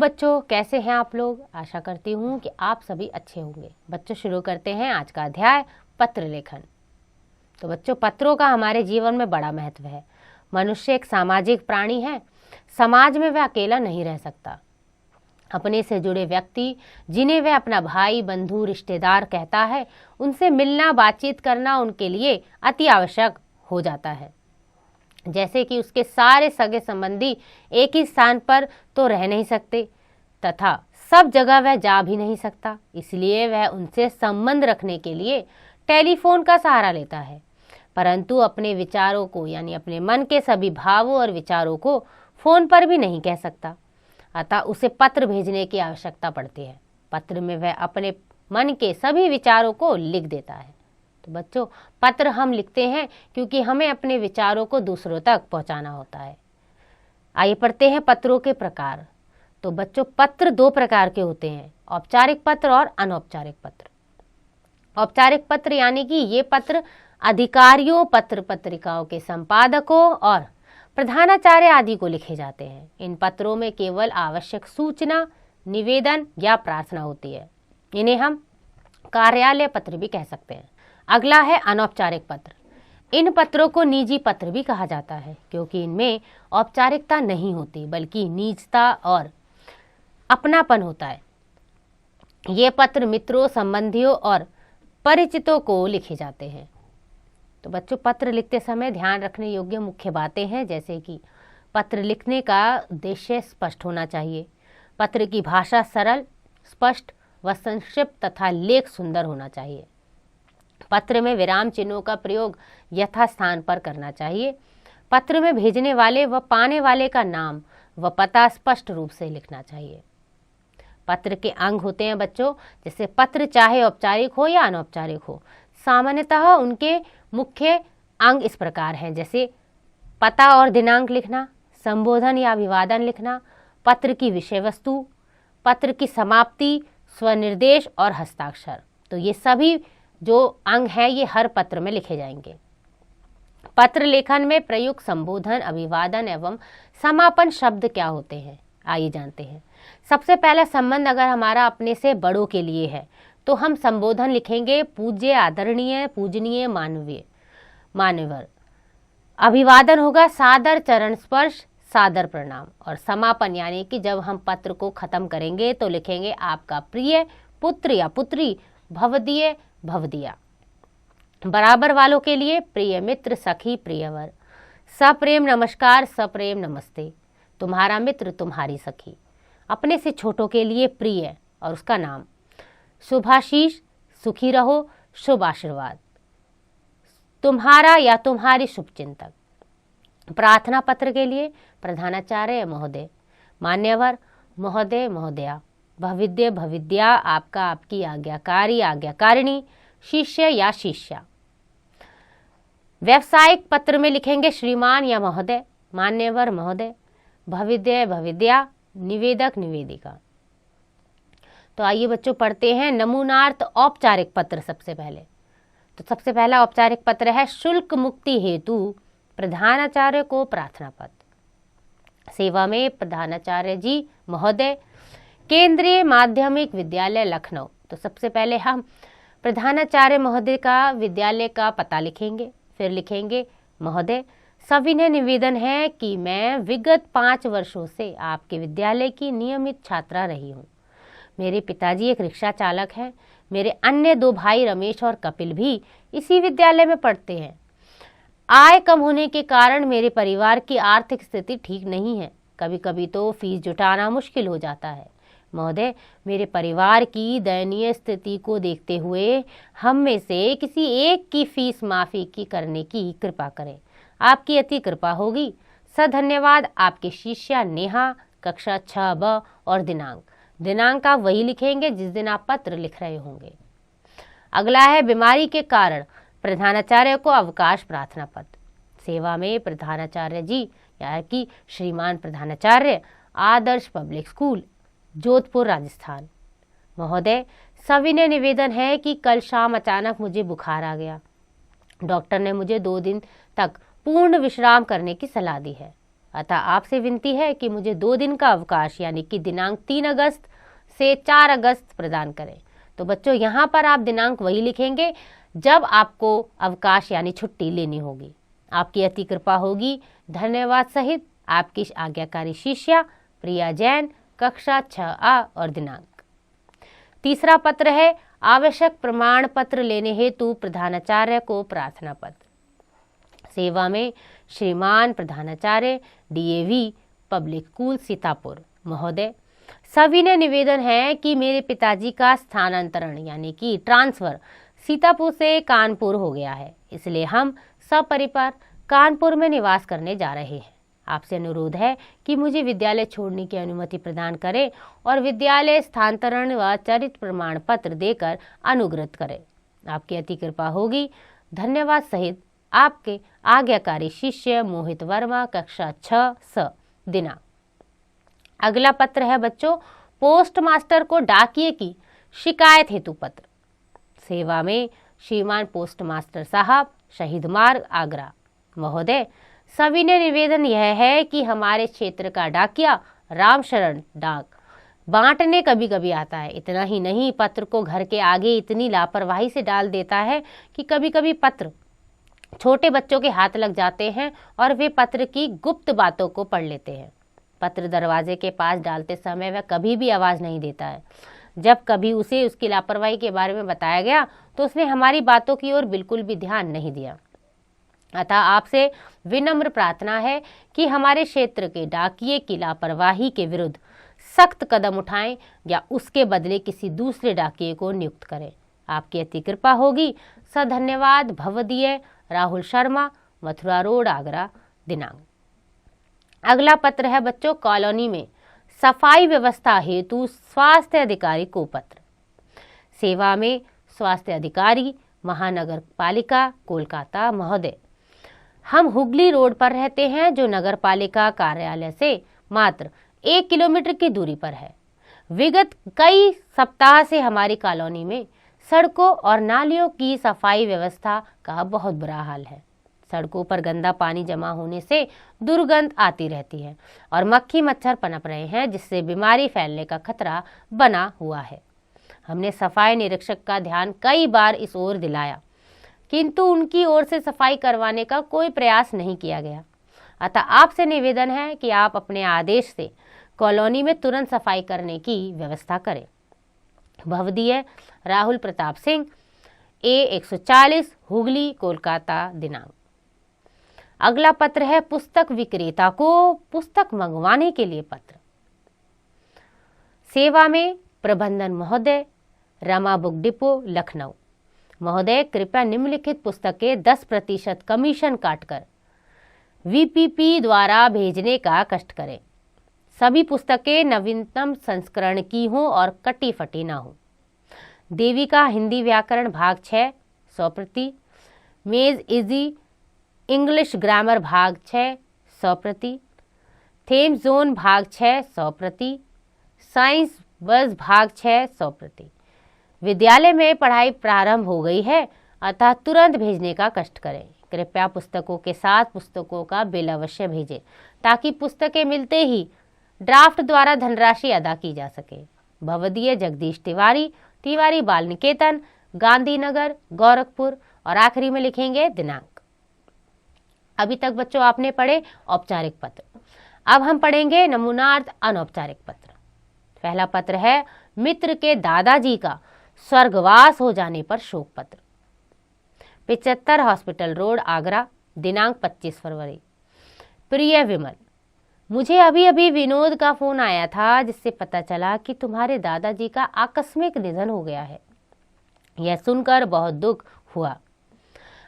बच्चों, कैसे हैं आप लोग। आशा करती हूँ कि आप सभी अच्छे होंगे। बच्चों, शुरू करते हैं आज का अध्याय पत्र लेखन। तो बच्चों, पत्रों का हमारे जीवन में बड़ा महत्व है। मनुष्य एक सामाजिक प्राणी है। समाज में वह अकेला नहीं रह सकता। अपने से जुड़े व्यक्ति, जिन्हें वह अपना भाई, बंधु, रिश्तेदार कहता है, उनसे मिलना, बातचीत करना उनके लिए अति आवश्यक हो जाता है। जैसे कि उसके सारे सगे संबंधी एक ही स्थान पर तो रह नहीं सकते तथा सब जगह वह जा भी नहीं सकता, इसलिए वह उनसे संबंध रखने के लिए टेलीफोन का सहारा लेता है। परंतु अपने विचारों को, यानी अपने मन के सभी भावों और विचारों को फोन पर भी नहीं कह सकता, अतः उसे पत्र भेजने की आवश्यकता पड़ती है। पत्र में वह अपने मन के सभी विचारों को लिख देता है। तो बच्चों, पत्र हम लिखते हैं क्योंकि हमें अपने विचारों को दूसरों तक पहुंचाना होता है। आइए पढ़ते हैं पत्रों के प्रकार। तो बच्चों, पत्र दो प्रकार के होते हैं, औपचारिक पत्र और अनौपचारिक पत्र। औपचारिक पत्र यानी कि ये पत्र अधिकारियों, पत्र पत्रिकाओं के संपादकों और प्रधानाचार्य आदि को लिखे जाते हैं। इन पत्रों में केवल आवश्यक सूचना, निवेदन या प्रार्थना होती है। इन्हें हम कार्यालय पत्र भी कह सकते हैं। अगला है अनौपचारिक पत्र। इन पत्रों को निजी पत्र भी कहा जाता है क्योंकि इनमें औपचारिकता नहीं होती बल्कि निजता और अपनापन होता है। ये पत्र मित्रों, संबंधियों और परिचितों को लिखे जाते हैं। तो बच्चों, पत्र लिखते समय ध्यान रखने योग्य मुख्य बातें हैं, जैसे कि पत्र लिखने का उद्देश्य स्पष्ट होना चाहिए। पत्र की भाषा सरल, स्पष्ट व संक्षिप्त तथा लेख सुंदर होना चाहिए। पत्र में विराम चिन्हों का प्रयोग यथास्थान पर करना चाहिए। पत्र में भेजने वाले व पाने वाले का नाम व पता स्पष्ट रूप से लिखना चाहिए। पत्र के अंग होते हैं बच्चों, जैसे पत्र चाहे औपचारिक हो या अनौपचारिक हो, सामान्यतः उनके मुख्य अंग इस प्रकार हैं, जैसे पता और दिनांक लिखना, संबोधन या अभिवादन लिखना, पत्र की विषय वस्तु, पत्र की समाप्ति, स्वनिर्देश और हस्ताक्षर। तो ये सभी जो अंग हैं ये हर पत्र में लिखे जाएंगे। पत्र लेखन में प्रयुक्त संबोधन, अभिवादन एवं समापन शब्द क्या होते हैं, आइए जानते हैं। सबसे पहला संबंध अगर हमारा अपने से बड़ों के लिए है तो हम संबोधन लिखेंगे पूज्य, आदरणीय, पूजनीय, मानवीय, मान्यवर। अभिवादन होगा सादर, चरण स्पर्श, सादर प्रणाम। और समापन यानी कि जब हम पत्र को खत्म करेंगे तो लिखेंगे आपका प्रिय पुत्र या पुत्री, भवदीय, भवदिया। बराबर वालों के लिए प्रिय मित्र, सखी, प्रियवर। सप्रेम नमस्कार, सप्रेम नमस्ते, तुम्हारा मित्र, तुम्हारी सखी। अपने से छोटों के लिए प्रिय और उसका नाम, शुभाशीष, सुखी रहो, शुभ आशीर्वाद, तुम्हारा या तुम्हारी शुभचिंतक। प्रार्थना पत्र के लिए प्रधानाचार्य महोदय, मान्यवर महोदय, महोदया, भविद्य, भविद्या, आपका, आपकी, आज्ञाकारी, आज्ञाकारिणी, शिष्य या शिष्या। व्यावसायिक पत्र में लिखेंगे श्रीमान या महोदय, मान्यवर महोदय, भविद्य, भविद्या, निवेदक, निवेदिका। तो आइए बच्चों पढ़ते हैं नमूनार्थ औपचारिक पत्र। सबसे पहला औपचारिक पत्र है शुल्क मुक्ति हेतु प्रधानाचार्य को प्रार्थना पत्र। सेवा में प्रधानाचार्य जी महोदय, केंद्रीय माध्यमिक विद्यालय लखनऊ। तो सबसे पहले हम प्रधानाचार्य महोदय का विद्यालय का पता लिखेंगे, फिर लिखेंगे महोदय, सविनय निवेदन है कि मैं विगत 5 वर्षों से आपके विद्यालय की नियमित छात्रा रही हूँ। मेरे पिताजी एक रिक्शा चालक हैं। मेरे अन्य 2 भाई रमेश और कपिल भी इसी विद्यालय में पढ़ते हैं। आय कम होने के कारण मेरे परिवार की आर्थिक स्थिति ठीक नहीं है। कभी कभी तो फीस जुटाना मुश्किल हो जाता है। महोदय, मेरे परिवार की दयनीय स्थिति को देखते हुए हम में से किसी एक की फीस माफी की करने की कृपा करें। आपकी अति कृपा होगी। सधन्यवाद, आपके शिष्या नेहा, कक्षा 6ब। और दिनांक आप वही लिखेंगे जिस दिन आप पत्र लिख रहे होंगे। अगला है बीमारी के कारण प्रधानाचार्य को अवकाश प्रार्थना पत्र। सेवा में प्रधानाचार्य जी यानी कि श्रीमान प्रधानाचार्य, आदर्श पब्लिक स्कूल, जोधपुर, राजस्थान। महोदय, सविनय निवेदन है कि कल शाम अचानक मुझे बुखार आ गया। डॉक्टर ने मुझे 2 दिन तक पूर्ण विश्राम करने की सलाह दी है। अतः आपसे विनती है कि मुझे 2 दिन का अवकाश यानी कि दिनांक 3 अगस्त से 4 अगस्त प्रदान करें। तो बच्चों यहाँ पर आप दिनांक वही लिखेंगे जब आपको अवकाश यानी छुट्टी लेनी होगी। आपकी अति कृपा होगी। धन्यवाद सहित आपकी आज्ञाकारी शिष्या प्रिया जैन, कक्षा 6A और दिनांक। तीसरा पत्र है आवश्यक प्रमाण पत्र लेने हेतु प्रधानाचार्य को प्रार्थना पत्र। सेवा में श्रीमान प्रधानाचार्य DAV पब्लिक स्कूल सीतापुर महोदय, सविनय निवेदन है कि मेरे पिताजी का स्थानांतरण यानी कि ट्रांसफर सीतापुर से कानपुर हो गया है, इसलिए हम सपरिवार कानपुर में निवास करने जा रहे हैं। आपसे अनुरोध है कि मुझे विद्यालय छोड़ने की अनुमति प्रदान करें और विद्यालय स्थानांतरण व चरित्र प्रमाण पत्र देकर अनुग्रहित करें। आपकी अति कृपा होगी। धन्यवाद सहित आपके आज्ञाकारी शिष्य मोहित वर्मा, कक्षा 6 दिनांक। अगला पत्र है बच्चों पोस्ट मास्टर को डाकिए की शिकायत हेतु पत्र। सेवा में श्रीमान पोस्ट मास्टर साहब, शहीद मार्ग, आगरा महोदय, सविनय निवेदन यह है कि हमारे क्षेत्र का डाकिया रामशरण डाक बांटने कभी कभी आता है। इतना ही नहीं, पत्र को घर के आगे इतनी लापरवाही से डाल देता है कि कभी कभी पत्र छोटे बच्चों के हाथ लग जाते हैं और वे पत्र की गुप्त बातों को पढ़ लेते हैं। पत्र दरवाजे के पास डालते समय वह कभी भी आवाज़ नहीं देता है। जब कभी उसे उसकी लापरवाही के बारे में बताया गया तो उसने हमारी बातों की ओर बिल्कुल भी ध्यान नहीं दिया। अतः आपसे विनम्र प्रार्थना है कि हमारे क्षेत्र के डाकिये की लापरवाही के विरुद्ध सख्त कदम उठाएं या उसके बदले किसी दूसरे डाकिये को नियुक्त करें। आपकी अति कृपा होगी। सधन्यवाद भवदीय राहुल शर्मा, मथुरा रोड, आगरा दिनांक। अगला पत्र है बच्चों कॉलोनी में सफाई व्यवस्था हेतु स्वास्थ्य अधिकारी को पत्र। सेवा में स्वास्थ्य अधिकारी महानगर पालिका कोलकाता महोदय, हम हुगली रोड पर रहते हैं जो नगर पालिका कार्यालय से मात्र 1 किलोमीटर की दूरी पर है। विगत कई सप्ताह से हमारी कॉलोनी में सड़कों और नालियों की सफाई व्यवस्था का बहुत बुरा हाल है। सड़कों पर गंदा पानी जमा होने से दुर्गंध आती रहती है और मक्खी मच्छर पनप रहे हैं, जिससे बीमारी फैलने का खतरा बना हुआ है। हमने सफाई निरीक्षक का ध्यान कई बार इस ओर दिलाया, किंतु उनकी ओर से सफाई करवाने का कोई प्रयास नहीं किया गया। अतः आपसे निवेदन है कि आप अपने आदेश से कॉलोनी में तुरंत सफाई करने की व्यवस्था करें। भवदीय राहुल प्रताप सिंह, A140 हुगली कोलकाता दिनांक। अगला पत्र है पुस्तक विक्रेता को पुस्तक मंगवाने के लिए पत्र। सेवा में प्रबंधन महोदय, रमा बुक डिपो, लखनऊ महोदय, कृपया निम्नलिखित पुस्तकें 10% कमीशन काटकर VPP द्वारा भेजने का कष्ट करें। सभी पुस्तकें नवीनतम संस्करण की हों और कटी फटी ना हो। देवी का हिंदी व्याकरण भाग 6 100 प्रति, मेज इजी इंग्लिश ग्रामर भाग 6 100 प्रति, थेम जोन भाग 6 100 प्रति, साइंस बस भाग 6 100 प्रति। विद्यालय में पढ़ाई प्रारंभ हो गई है, अतः तुरंत भेजने का कष्ट करें। कृपया पुस्तकों के साथ पुस्तकों का बिल अवश्य भेजें ताकि पुस्तकें मिलते ही ड्राफ्ट द्वारा धनराशि अदा की जा सके। भवदीय जगदीश तिवारी, तिवारी बाल निकेतन, गांधीनगर, गोरखपुर और आखिरी में लिखेंगे दिनांक। अभी तक बच्चों आपने पढ़े औपचारिक पत्र। अब हम पढ़ेंगे नमूनार्थ अनौपचारिक पत्र। पहला पत्र है मित्र के दादाजी का स्वर्गवास हो जाने पर शोक पत्र। 75 हॉस्पिटल रोड, आगरा दिनांक 25 फरवरी। प्रिय विमल, मुझे अभी अभी विनोद का फोन आया था जिससे पता चला कि तुम्हारे दादाजी का आकस्मिक निधन हो गया है। यह सुनकर बहुत दुख हुआ।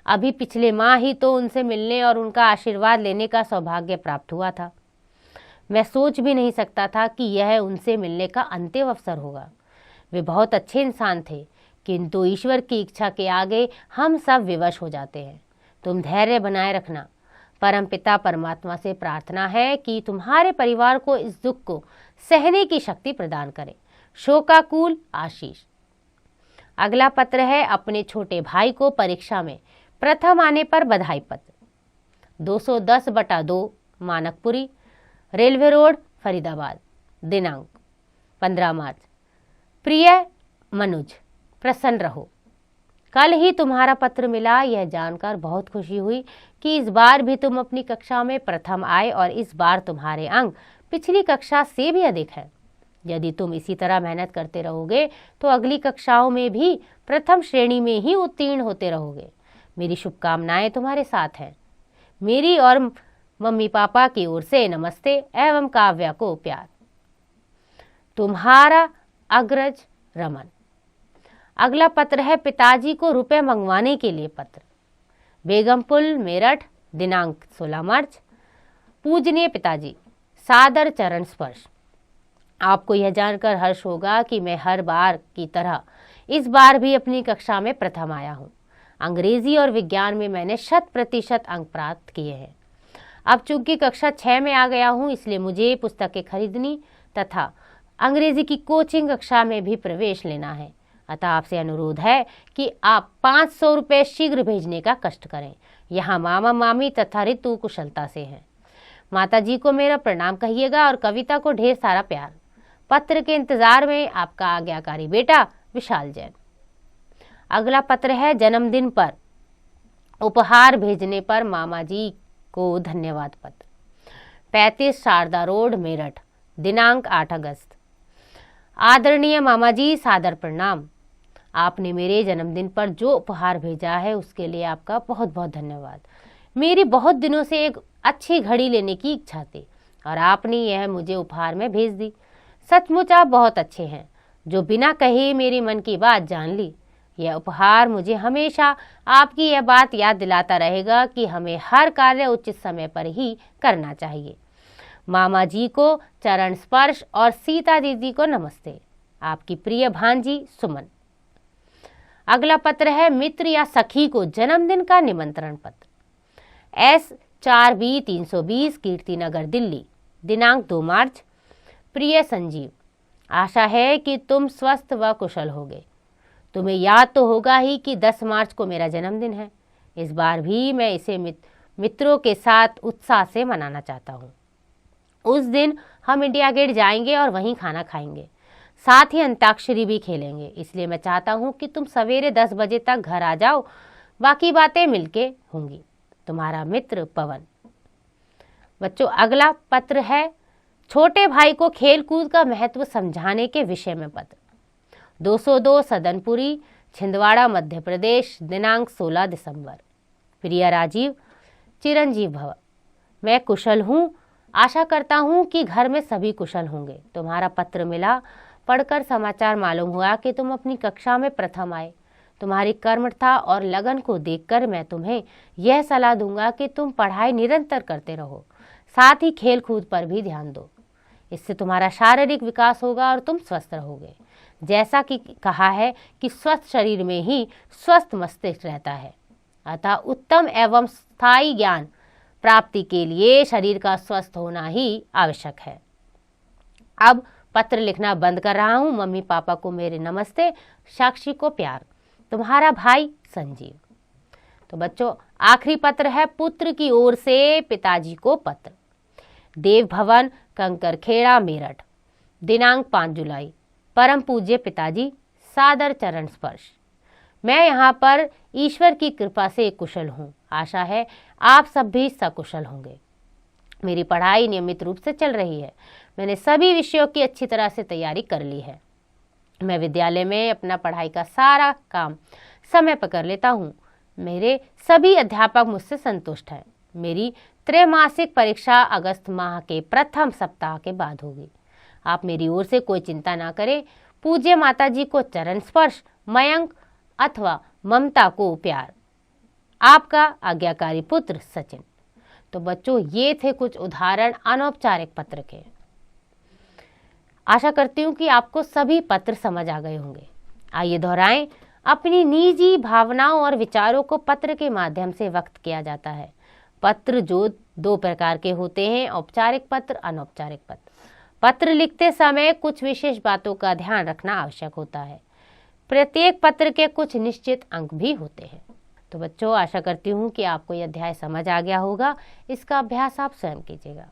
अभी पिछले माह ही तो उनसे मिलने और उनका आशीर्वाद लेने का सौभाग्य प्राप्त हुआ था। मैं सोच भी नहीं सकता था कि यह उनसे मिलने का अंतिम अवसर होगा। वे बहुत अच्छे इंसान थे, किंतु ईश्वर की इच्छा के आगे हम सब विवश हो जाते हैं। तुम धैर्य बनाए रखना। परमपिता परमात्मा से प्रार्थना है कि तुम्हारे परिवार को इस दुख को सहने की शक्ति प्रदान करे। शोकाकुल आशीष। अगला पत्र है अपने छोटे भाई को परीक्षा में प्रथम आने पर बधाई पत्र। 210/2 मानकपुरी, रेलवे रोड, फरीदाबाद। दिनांक 15 मार्च। प्रिय मनुज, प्रसन्न रहो। कल ही तुम्हारा पत्र मिला। यह जानकर बहुत खुशी हुई कि इस बार भी तुम अपनी कक्षा में प्रथम आए और इस बार तुम्हारे अंक पिछली कक्षा से भी अधिक है। यदि तुम इसी तरह मेहनत करते रहोगे तो अगली कक्षाओं में भी प्रथम श्रेणी में ही उत्तीर्ण होते रहोगे। मेरी शुभकामनाएं तुम्हारे साथ हैं। मेरी और मम्मी पापा की ओर से नमस्ते एवं काव्या को प्यार। तुम्हारा अग्रज रमन। अगला पत्र है पिताजी को रुपए मंगवाने के लिए पत्र। बेगमपुल, मेरठ। दिनांक 16 मार्च। पूजनीय पिताजी, सादर चरण स्पर्श। आपको यह जानकर हर्ष होगा कि मैं हर बार की तरह इस बार भी अपनी कक्षा में प्रथम आया हूँ। अंग्रेजी और विज्ञान में मैंने 100% अंक प्राप्त किए हैं। अब चूंकि कक्षा 6 में आ गया हूँ, इसलिए मुझे पुस्तकें खरीदनी तथा अंग्रेजी की कोचिंग कक्षा में भी प्रवेश लेना है। अतः आपसे अनुरोध है कि आप 500 रुपये शीघ्र भेजने का कष्ट करें। यहाँ मामा मामी तथा ऋतु कुशलता से हैं। माता जी को मेरा प्रणाम कहिएगा और कविता को ढेर सारा प्यार। पत्र के इंतजार में आपका आज्ञाकारी बेटा विशाल जैन। अगला पत्र है जन्मदिन पर उपहार भेजने पर मामा जी को धन्यवाद पत्र। 35 शारदा रोड, मेरठ। दिनांक 8 अगस्त। आदरणीय मामा जी, सादर प्रणाम। आपने मेरे जन्मदिन पर जो उपहार भेजा है उसके लिए आपका बहुत बहुत धन्यवाद। मेरी बहुत दिनों से एक अच्छी घड़ी लेने की इच्छा थी और आपने यह मुझे उपहार में भेज दी। सचमुच आप बहुत अच्छे हैं जो बिना कहे मेरी मन की बात जान ली। यह उपहार मुझे हमेशा आपकी यह बात याद दिलाता रहेगा कि हमें हर कार्य उचित समय पर ही करना चाहिए। मामा जी को चरण स्पर्श और सीता दीदी को नमस्ते। आपकी प्रिय भांजी सुमन। अगला पत्र है मित्र या सखी को जन्मदिन का निमंत्रण पत्र। S4B 320, कीर्तिनगर, दिल्ली। दिनांक 2 मार्च। प्रिय संजीव, आशा है कि तुम स्वस्थ व कुशल होगे। तुम्हें याद तो होगा ही कि 10 मार्च को मेरा जन्मदिन है। इस बार भी मैं इसे मित्रों के साथ उत्साह से मनाना चाहता हूँ। उस दिन हम इंडिया गेट जाएंगे और वहीं खाना खाएंगे, साथ ही अंताक्षरी भी खेलेंगे। इसलिए मैं चाहता हूँ कि तुम सवेरे 10 बजे तक घर आ जाओ। बाकी बातें मिलके होंगी। तुम्हारा मित्र पवन। बच्चों, अगला पत्र है छोटे भाई को खेल कूद का महत्व समझाने के विषय में पत्र। 202 सदनपुरी, छिंदवाड़ा, मध्य प्रदेश। दिनांक 16 दिसंबर। प्रिय राजीव, चिरंजीव भव। मैं कुशल हूँ। आशा करता हूँ कि घर में सभी कुशल होंगे। तुम्हारा पत्र मिला, पढ़कर समाचार मालूम हुआ कि तुम अपनी कक्षा में प्रथम आए। तुम्हारी कर्मठता और लगन को देखकर मैं तुम्हें यह सलाह दूंगा कि तुम पढ़ाई निरंतर करते रहो, साथ ही खेल कूद पर भी ध्यान दो। इससे तुम्हारा शारीरिक विकास होगा और तुम स्वस्थ रहोगे। जैसा कि कहा है कि स्वस्थ शरीर में ही स्वस्थ मस्तिष्क रहता है। अतः उत्तम एवं स्थायी ज्ञान प्राप्ति के लिए शरीर का स्वस्थ होना ही आवश्यक है। अब पत्र लिखना बंद कर रहा हूँ। मम्मी पापा को मेरे नमस्ते, साक्षी को प्यार। तुम्हारा भाई संजीव। तो बच्चों, आखिरी पत्र है पुत्र की ओर से पिताजी को पत्र। देव भवन, कंकरखेड़ा, मेरठ। दिनांक 5 जुलाई। परम पूज्य पिताजी, सादर चरण स्पर्श। मैं यहाँ पर ईश्वर की कृपा से कुशल हूँ। आशा है आप सब भी सकुशल होंगे। मेरी पढ़ाई नियमित रूप से चल रही है। मैंने सभी विषयों की अच्छी तरह से तैयारी कर ली है। मैं विद्यालय में अपना पढ़ाई का सारा काम समय पर कर लेता हूँ। मेरे सभी अध्यापक मुझसे संतुष्ट हैं। मेरी त्रैमासिक परीक्षा अगस्त माह के प्रथम सप्ताह के बाद होगी। आप मेरी ओर से कोई चिंता ना करें। पूज्य माता जी को चरण स्पर्श, मयंक अथवा ममता को प्यार। आपका आज्ञाकारी पुत्र सचिन। तो बच्चों, ये थे कुछ उदाहरण अनौपचारिक पत्र के। आशा करती हूँ कि आपको सभी पत्र समझ आ गए होंगे। आइए दोहराएं। अपनी निजी भावनाओं और विचारों को पत्र के माध्यम से व्यक्त किया जाता है। पत्र जो 2 प्रकार के होते हैं, औपचारिक पत्र, अनौपचारिक पत्र। पत्र लिखते समय कुछ विशेष बातों का ध्यान रखना आवश्यक होता है। प्रत्येक पत्र के कुछ निश्चित अंक भी होते हैं। तो बच्चों, आशा करती हूँ कि आपको यह अध्याय समझ आ गया होगा। इसका अभ्यास आप स्वयं कीजिएगा।